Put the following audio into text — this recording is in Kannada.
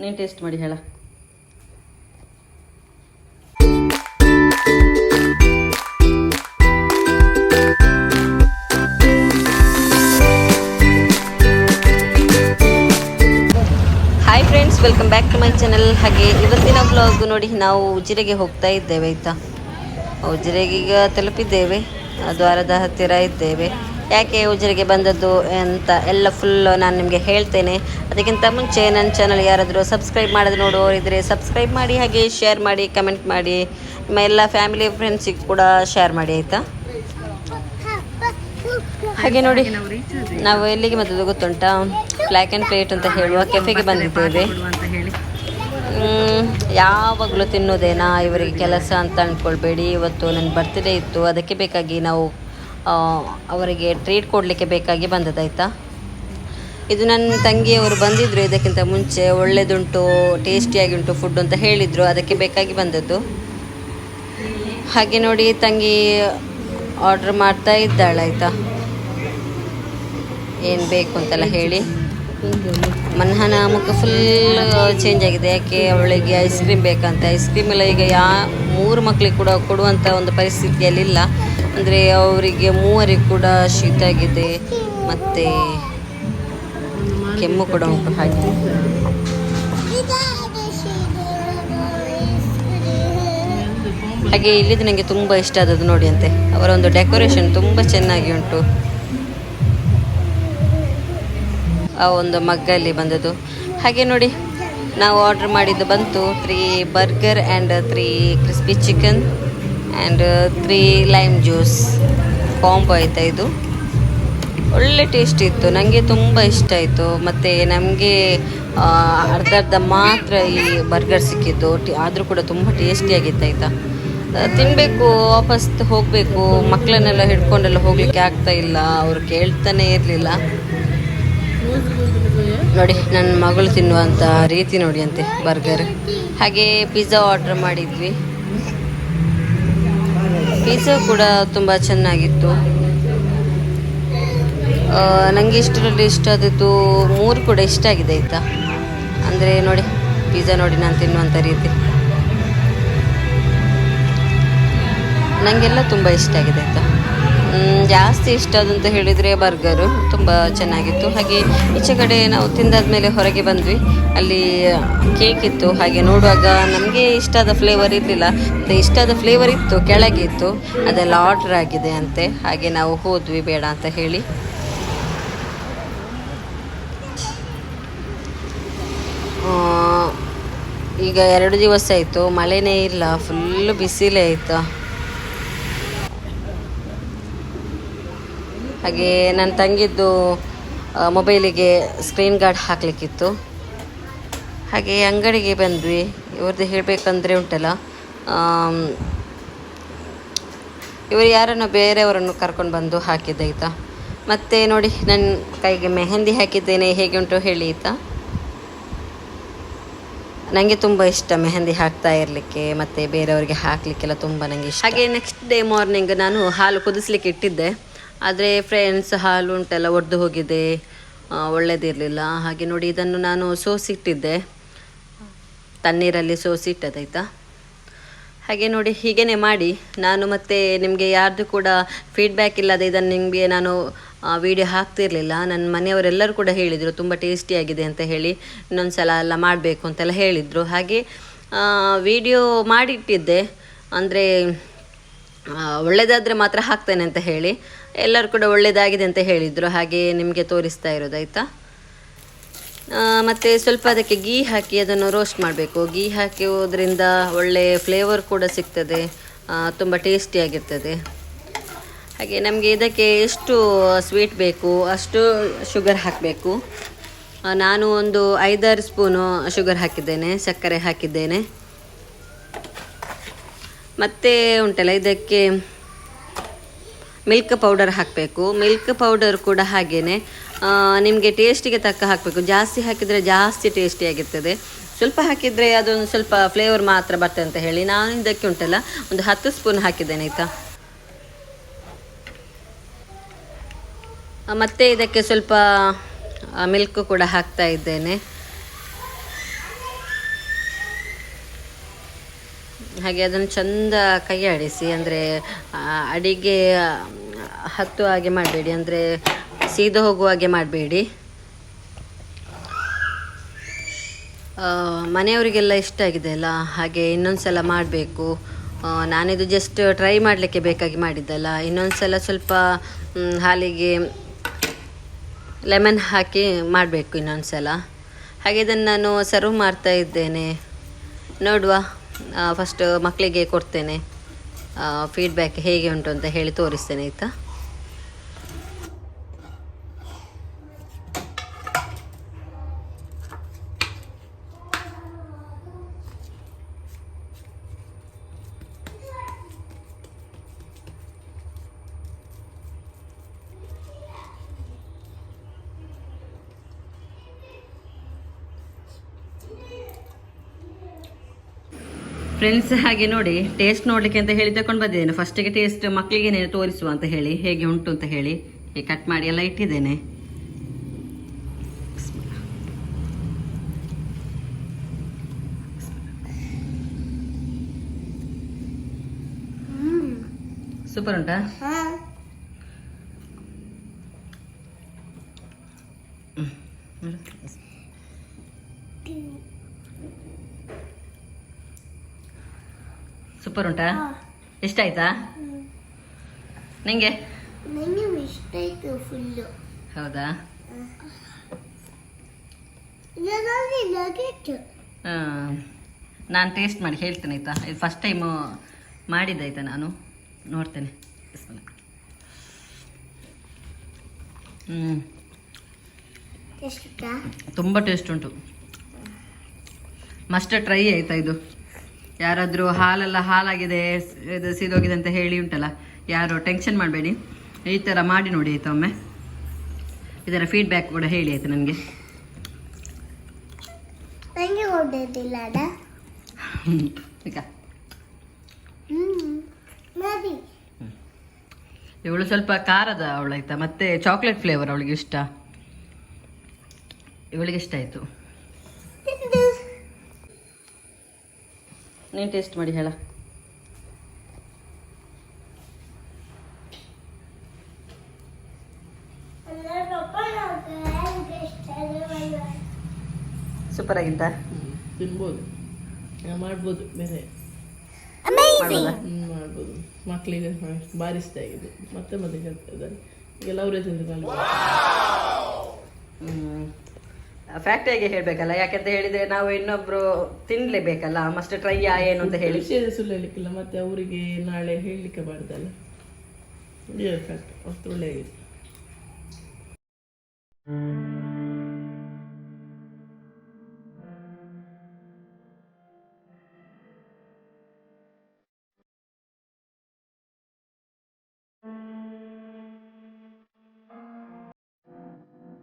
ನೀನು ಟೇಸ್ಟ್ ಮಾಡಿ ಹೇಳ. Hi friends, welcome back to my channel. ಹಾಗೆ ಇವತ್ತಿನ ವ್ಲಾಗ್ ನೋಡಿ, ನಾವು ಉಜಿರೆಗೆ ಹೋಗ್ತಾ ಇದ್ದೇವೆ ಆಯಿತಾ. ಉಜಿರೆಗೆ ಈಗ ತಲುಪಿದ್ದೇವೆ, ದ್ವಾರದ ಹತ್ತಿರ ಇದ್ದೇವೆ. ಯಾಕೆ ಉಜಿರೆಗೆ ಬಂದದ್ದು ಅಂತ ಎಲ್ಲ ಫುಲ್ ನಾನು ನಿಮಗೆ ಹೇಳ್ತೇನೆ. ಅದಕ್ಕಿಂತ ಮುಂಚೆ ನನ್ನ ಚಾನಲ್ ಯಾರಾದರೂ ಸಬ್ಸ್ಕ್ರೈಬ್ ಮಾಡೋದು ನೋಡೋರಿದ್ದರೆ ಸಬ್ಸ್ಕ್ರೈಬ್ ಮಾಡಿ, ಹಾಗೆ ಶೇರ್ ಮಾಡಿ, ಕಮೆಂಟ್ ಮಾಡಿ, ನಿಮ್ಮ ಎಲ್ಲ ಫ್ಯಾಮಿಲಿ ಫ್ರೆಂಡ್ಸಿಗೆ ಕೂಡ ಶೇರ್ ಮಾಡಿ ಆಯಿತಾ. ಹಾಗೆ ನೋಡಿ, ನಾವು ಎಲ್ಲಿಗೆ ಬಂದದ್ದು ಗೊತ್ತುಂಟಾ? ಬ್ಲ್ಯಾಕ್ ಆ್ಯಂಡ್ ಪ್ಲೇಟ್ ಅಂತ ಹೇಳುವ ಕೆಫೆಗೆ ಬಂದಿದ್ದೇವೆ. ಯಾವಾಗಲೂ ತಿನ್ನೋದೇನಾ ಇವರಿಗೆ ಕೆಲಸ ಅಂತ ಅಂದ್ಕೊಳ್ಬೇಡಿ. ಇವತ್ತು ನನ್ನ ಬರ್ತ್ಡೇ ಇತ್ತು, ಅದಕ್ಕೆ ಬೇಕಾಗಿ ನಾವು ಅವರಿಗೆ ಟ್ರೀಟ್ ಕೊಡಲಿಕ್ಕೆ ಬೇಕಾಗಿ ಬಂದದ್ದಾಯ್ತಾ. ಇದು ನನ್ನ ತಂಗಿಯವರು ಬಂದಿದ್ದರು ಇದಕ್ಕಿಂತ ಮುಂಚೆ. ಒಳ್ಳೆಯದುಂಟು, ಟೇಸ್ಟಿಯಾಗಿ ಉಂಟು ಫುಡ್ ಅಂತ ಹೇಳಿದರು, ಅದಕ್ಕೆ ಬೇಕಾಗಿ ಬಂದದ್ದು. ಹಾಗೆ ನೋಡಿ, ತಂಗಿ ಆರ್ಡ್ರ್ ಮಾಡ್ತಾ ಇದ್ದಾಳಾಯ್ತಾ, ಏನು ಬೇಕು ಅಂತೆಲ್ಲ ಹೇಳಿ. ಮನ್ಹನ ಮುಖ ಫುಲ್ ಚೇಂಜ್ ಆಗಿದೆ. ಯಾಕೆ ಅವಳಿಗೆ ಐಸ್ ಕ್ರೀಮ್ ಬೇಕಂತ. ಐಸ್ ಕ್ರೀಮ್ ಎಲ್ಲ ಈಗ 3 ಮಕ್ಕಳಿಗೆ ಕೂಡ ಕೊಡುವಂಥ ಒಂದು ಪರಿಸ್ಥಿತಿಯಲ್ಲಿಲ್ಲ. ಅಂದರೆ ಅವರಿಗೆ 3 ಕೂಡ ಶೀತ ಆಗಿದೆ ಮತ್ತು ಕೆಮ್ಮು ಕೂಡ ಉಂಟು. ಹಾಗೆ ಇಲ್ಲಿದ್ದು ನನಗೆ ತುಂಬ ಇಷ್ಟ ಆದದ್ದು ನೋಡಿ ಅಂತೆ, ಅವರ ಒಂದು ಡೆಕೋರೇಷನ್ ತುಂಬ ಚೆನ್ನಾಗಿ ಉಂಟು. ಆ ಒಂದು ಮಗ್ಗಲ್ಲಿ ಬಂದದ್ದು. ಹಾಗೆ ನೋಡಿ, ನಾವು ಆರ್ಡ್ರ್ ಮಾಡಿದ್ದು ಬಂತು 3 burger and 3 crispy chicken and 3 lime juice combo ಆಯಿತಾ. ಇದು ಒಳ್ಳೆ ಟೇಸ್ಟ್ ಇತ್ತು, ನನಗೆ ತುಂಬ ಇಷ್ಟ ಆಯಿತು. ಮತ್ತು ನಮಗೆ ಅರ್ಧ ಮಾತ್ರ ಈ ಬರ್ಗರ್ ಸಿಕ್ಕಿದ್ದು, ಆದರೂ ಕೂಡ ತುಂಬ ಟೇಸ್ಟಿಯಾಗಿತ್ತು ಆಯಿತಾ. ತಿನ್ನಬೇಕು, ವಾಪಸ್ ಹೋಗಬೇಕು, ಮಕ್ಕಳನ್ನೆಲ್ಲ ಹಿಡ್ಕೊಂಡೆಲ್ಲ ಹೋಗಲಿಕ್ಕೆ ಆಗ್ತಾ ಇಲ್ಲ, ಅವರು ಕೇಳ್ತಾನೆ ಇರಲಿಲ್ಲ. ನೋಡಿ, ನನ್ನ ಮಗಳು ತಿನ್ನುವಂಥ ರೀತಿ ನೋಡಿ ಅಂತೆ ಬರ್ಗರ್. ಹಾಗೆ ಪಿಜ್ಜಾ ಆರ್ಡ್ರ್ ಮಾಡಿದ್ವಿ. ಪಿಜ್ಜಾ ಕೂಡ ತುಂಬ ಚೆನ್ನಾಗಿತ್ತು. ನನಗೆ ಇಷ್ಟರಲ್ಲಿ ಇಷ್ಟ ಆದದ್ದು 3 ಕೂಡ ಇಷ್ಟ ಆಗಿದೆ ಆಯಿತಾ. ಅಂದರೆ ನೋಡಿ, ಪಿಜ್ಜಾ ನೋಡಿ ನಾನು ತಿನ್ನುವಂಥ ರೀತಿ ನನಗೆಲ್ಲ ತುಂಬ ಇಷ್ಟ ಆಗಿದೆ ಆಯಿತಾ. ಜಾಸ್ತಿ ಇಷ್ಟ ಆದಂತ ಹೇಳಿದರೆ ಬರ್ಗರು ತುಂಬ ಚೆನ್ನಾಗಿತ್ತು. ಹಾಗೆ ಈಚೆ ಕಡೆ ನಾವು ತಿಂದಾದ್ಮೇಲೆ ಹೊರಗೆ ಬಂದ್ವಿ, ಅಲ್ಲಿ ಕೇಕ್ ಇತ್ತು. ಹಾಗೆ ನೋಡುವಾಗ ನಮಗೆ ಇಷ್ಟವಾದ ಫ್ಲೇವರ್ ಇರಲಿಲ್ಲ, ಮತ್ತು ಇಷ್ಟವಾದ ಫ್ಲೇವರ್ ಇತ್ತು ಕೆಳಗೆ ಇತ್ತು, ಅದೆಲ್ಲ ಆರ್ಡ್ರ್ ಆಗಿದೆ ಅಂತೆ. ಹಾಗೆ ನಾವು ಹೋದ್ವಿ ಬೇಡ ಅಂತ ಹೇಳಿ. ಈಗ 2 ದಿವಸ ಆಯಿತು, ಮಳೆನೇ ಇಲ್ಲ, ಫುಲ್ಲು ಬಿಸಿಲೇ ಆಯಿತಾ. ಹಾಗೆ ನನ್ನ ತಂಗಿದ್ದು ಮೊಬೈಲಿಗೆ ಸ್ಕ್ರೀನ್ ಗಾರ್ಡ್ ಹಾಕಲಿಕ್ಕಿತ್ತು. ಹಾಗೆ ಅಂಗಡಿಗೆ ಬಂದ್ವಿ. ಇವ್ರದ್ದು ಹೇಳಬೇಕಂದ್ರೆ ಉಂಟಲ್ಲ, ಇವರು ಯಾರನ್ನು ಬೇರೆಯವರನ್ನು ಕರ್ಕೊಂಡು ಬಂದು ಹಾಕಿದ್ದೆ ಆಯಿತಾ. ಮತ್ತು ನೋಡಿ, ನನ್ನ ಕೈಗೆ ಮೆಹಂದಿ ಹಾಕಿದ್ದೇನೆ, ಹೇಗೆ ಉಂಟು ಹೇಳಿ ಆಯಿತಾ. ನನಗೆ ತುಂಬ ಇಷ್ಟ ಮೆಹಂದಿ ಹಾಕ್ತಾ ಇರಲಿಕ್ಕೆ, ಮತ್ತು ಬೇರೆಯವರಿಗೆ ಹಾಕಲಿಕ್ಕೆಲ್ಲ ತುಂಬ ನನಗೆ ಇಷ್ಟ. ಹಾಗೆ ನೆಕ್ಸ್ಟ್ ಡೇ ಮಾರ್ನಿಂಗ್ ನಾನು ಹಾಲು ಕುದಿಸ್ಲಿಕ್ಕೆ ಇಟ್ಟಿದ್ದೆ, ಆದರೆ ಫ್ರೆಂಡ್ಸ್ ಹಾಲು ಉಂಟೆಲ್ಲ ಒಡೆದು ಹೋಗಿದೆ, ಒಳ್ಳೆಯದಿರಲಿಲ್ಲ. ಹಾಗೆ ನೋಡಿ, ಇದನ್ನು ನಾನು ಸೋಸಿಟ್ಟಿದ್ದೆ, ತಣ್ಣೀರಲ್ಲಿ ಸೋಸಿಟ್ಟದಾಯ್ತಾ. ಹಾಗೆ ನೋಡಿ, ಹೀಗೇ ಮಾಡಿ ನಾನು ಮತ್ತೆ ನಿಮಗೆ ಯಾರ್ದು ಕೂಡ ಫೀಡ್ಬ್ಯಾಕ್ ಇಲ್ಲದೆ ಇದನ್ನು ನಿಮಗೆ ನಾನು ವಿಡಿಯೋ ಹಾಕ್ತಿರಲಿಲ್ಲ. ನನ್ನ ಮನೆಯವರೆಲ್ಲರೂ ಕೂಡ ಹೇಳಿದರು ತುಂಬ ಟೇಸ್ಟಿಯಾಗಿದೆ ಅಂತ ಹೇಳಿ, ಇನ್ನೊಂದು ಸಲ ಎಲ್ಲ ಮಾಡಬೇಕು ಅಂತೆಲ್ಲ ಹೇಳಿದರು. ಹಾಗೆ ವಿಡಿಯೋ ಮಾಡಿಟ್ಟಿದ್ದೆ, ಅಂದರೆ ಒಳ್ಳೆಯದಾದರೆ ಮಾತ್ರ ಹಾಕ್ತೇನೆ ಅಂತ ಹೇಳಿ. ಎಲ್ಲರೂ ಕೂಡ ಒಳ್ಳೆಯದಾಗಿದೆ ಅಂತ ಹೇಳಿದರು, ಹಾಗೆ ನಿಮಗೆ ತೋರಿಸ್ತಾ ಇರೋದಾಯ್ತಾ. ಮತ್ತು ಸ್ವಲ್ಪ ಅದಕ್ಕೆ ಗೀ ಹಾಕಿ ಅದನ್ನು ರೋಸ್ಟ್ ಮಾಡಬೇಕು. ಗೀ ಹಾಕಿರೋದ್ರಿಂದ ಒಳ್ಳೆಯ ಫ್ಲೇವರ್ ಕೂಡ ಸಿಗ್ತದೆ, ತುಂಬ ಟೇಸ್ಟಿಯಾಗಿರ್ತದೆ. ಹಾಗೆ ನಮಗೆ ಇದಕ್ಕೆ ಎಷ್ಟು ಸ್ವೀಟ್ ಬೇಕು ಅಷ್ಟು ಶುಗರ್ ಹಾಕಬೇಕು. ನಾನು ಒಂದು 5-6 ಸ್ಪೂನು ಶುಗರ್ ಹಾಕಿದ್ದೇನೆ, ಸಕ್ಕರೆ ಹಾಕಿದ್ದೇನೆ. ಮತ್ತು ಉಂಟಲ್ಲ, ಇದಕ್ಕೆ ಮಿಲ್ಕ್ ಪೌಡರ್ ಹಾಕಬೇಕು. ಮಿಲ್ಕ್ ಪೌಡರ್ ಕೂಡ ಹಾಗೇ ನಿಮಗೆ ಟೇಸ್ಟಿಗೆ ತಕ್ಕ ಹಾಕಬೇಕು. ಜಾಸ್ತಿ ಹಾಕಿದರೆ ಜಾಸ್ತಿ ಟೇಸ್ಟಿಯಾಗಿರ್ತದೆ, ಸ್ವಲ್ಪ ಹಾಕಿದರೆ ಅದೊಂದು ಸ್ವಲ್ಪ ಫ್ಲೇವರ್ ಮಾತ್ರ ಬರ್ತದೆ ಅಂತ ಹೇಳಿ ನಾನು ಇದಕ್ಕೆ ಉಂಟಲ್ಲ ಒಂದು 10 ಸ್ಪೂನ್ ಹಾಕಿದ್ದೇನೆ ಆಯಿತಾ. ಮತ್ತು ಇದಕ್ಕೆ ಸ್ವಲ್ಪ ಮಿಲ್ಕ್ ಕೂಡ ಹಾಕ್ತಾ ಇದ್ದೇನೆ. ಹಾಗೆ ಅದನ್ನು ಚಂದ ಕೈ ಆಡಿಸಿ, ಅಂದರೆ ಅಡಿಗೆ ಹತ್ತು ಹಾಗೆ ಮಾಡಬೇಡಿ, ಅಂದರೆ ಸೀದಾ ಹೋಗುವ ಹಾಗೆ ಮಾಡಬೇಡಿ. ಮನೆಯವರಿಗೆಲ್ಲ ಇಷ್ಟ ಆಗಿದೆ ಅಲ್ಲ, ಹಾಗೆ ಇನ್ನೊಂದು ಸಲ ಮಾಡಬೇಕು. ನಾನಿದು ಜಸ್ಟ್ ಟ್ರೈ ಮಾಡಲಿಕ್ಕೆ ಬೇಕಾಗಿ ಮಾಡಿದ್ದಲ್ಲ. ಇನ್ನೊಂದು ಸಲ ಸ್ವಲ್ಪ ಹಾಲಿಗೆ ಲೆಮನ್ ಹಾಕಿ ಮಾಡಬೇಕು ಇನ್ನೊಂದು ಸಲ. ಹಾಗೆ ಇದನ್ನು ನಾನು ಸರ್ವ್ ಮಾಡ್ತಾ ಇದ್ದೇನೆ. ನೋಡುವ, ಫಸ್ಟ್ ಮಕ್ಕಳಿಗೆ ಕೊಡ್ತೇನೆ, ಫೀಡ್ಬ್ಯಾಕ್ ಹೇಗೆ ಉಂಟು ಅಂತ ಹೇಳಿ ತೋರಿಸ್ತೇನೆ, ಆಯಿತಾ? ಫ್ರೆಂಡ್ಸ್, ಹಾಗೆ ನೋಡಿ, ಟೇಸ್ಟ್ ನೋಡಲಿಕ್ಕೆ ಅಂತ ಹೇಳಿ ತಗೊಂಡು ಬಂದಿದ್ದೇನೆ. ಫಸ್ಟಿಗೆ ಟೇಸ್ಟ್ ಮಕ್ಕಳಿಗೆ ತೋರಿಸುವ ಅಂತ ಹೇಳಿ, ಹೇಗೆ ಉಂಟು ಅಂತ ಹೇಳಿ ಕಟ್ ಮಾಡಿ ಎಲ್ಲ ಇಟ್ಟಿದ್ದೇನೆ. ಸೂಪರ್ ಉಂಟಾ? ಸೂಪರ್ ಉಂಟಾ? ಇಷ್ಟ ಆಯ್ತಾ ನಿಂಗೆ? ಇಷ್ಟ ಆಯ್ತು ಫುಲ್ಲು. ಹೌದಾ? ನಾನು ಟೇಸ್ಟ್ ಮಾಡಿ ಹೇಳ್ತೇನೆ, ಆಯ್ತಾ? ಇದು ಫಸ್ಟ್ ಟೈಮು ಮಾಡಿದ್ದಾಯ್ತಾ, ನಾನು ನೋಡ್ತೇನೆ. ತುಂಬ ಟೇಸ್ಟ್ ಉಂಟು. ಮಸ್ಟ್ ಟ್ರೈ ಆಯ್ತಾ ಇದು. ಯಾರಾದರೂ ಹಾಲೆಲ್ಲ ಹಾಲಾಗಿದೆ, ಇದು ಸೀದೋಗಿದೆ ಅಂತ ಹೇಳಿ ಉಂಟಲ್ಲ, ಯಾರು ಟೆನ್ಷನ್ ಮಾಡಬೇಡಿ, ಈ ಥರ ಮಾಡಿ ನೋಡಿ ಆಯ್ತಾ. ಒಮ್ಮೆ ಇದರ ಫೀಡ್ಬ್ಯಾಕ್ ಕೂಡ ಹೇಳಿ ಆಯ್ತು ನನಗೆ. ಇವಳು ಸ್ವಲ್ಪ ಖಾರದ ಅವಳಾಯ್ತಾ, ಮತ್ತೆ ಚಾಕ್ಲೇಟ್ ಫ್ಲೇವರ್ ಅವಳಿಗೆ ಇಷ್ಟ, ಇವಳಿಗೆ ಇಷ್ಟ ಆಯಿತು. ನೀನು ಟೇಸ್ಟ್ ಮಾಡಿ ಹೇಳ. ಸೂಪರ್ ಆಗಿಂತ? ತಿನ್ಬೋದು, ಮಾಡ್ಬೋದು, ಬೇರೆ ಮಾಡ್ಬೋದು. ಮಕ್ಕಳಿಗೆ ಭಾರಿ ಇಷ್ಟ ಆಗಿದೆ. ಮತ್ತೆ ಮತ್ತೆ ಕೇಳ್ತಿದ್ದಾರೆ ಈಗೆಲ್ಲ ಅವರೇ ತಿಂದು. ಫ್ಯಾಕ್ಟ್ರಿಯಾಗೆ ಹೇಳಬೇಕಲ್ಲ, ಯಾಕೆಂತ ಹೇಳಿದ್ರೆ ನಾವು ಇನ್ನೊಬ್ರು ತಿನ್ಲೇಬೇಕಲ್ಲ, ಮಸ್ಟ್ ಟ್ರೈ ಏನು ಅಂತ ಹೇಳಿ. ಸುಳ್ಳು ಹೇಳಲಿಕ್ಕಿಲ್ಲ, ಮತ್ತೆ ಅವರಿಗೆ ನಾಳೆ ಹೇಳಲಿಕ್ಕೆ ಬಾರ್ದಲ್ಲ. ಫ್ಯಾಕ್ಟ್ ಅಷ್ಟು ಒಳ್ಳೆಯಾಗಿದೆ.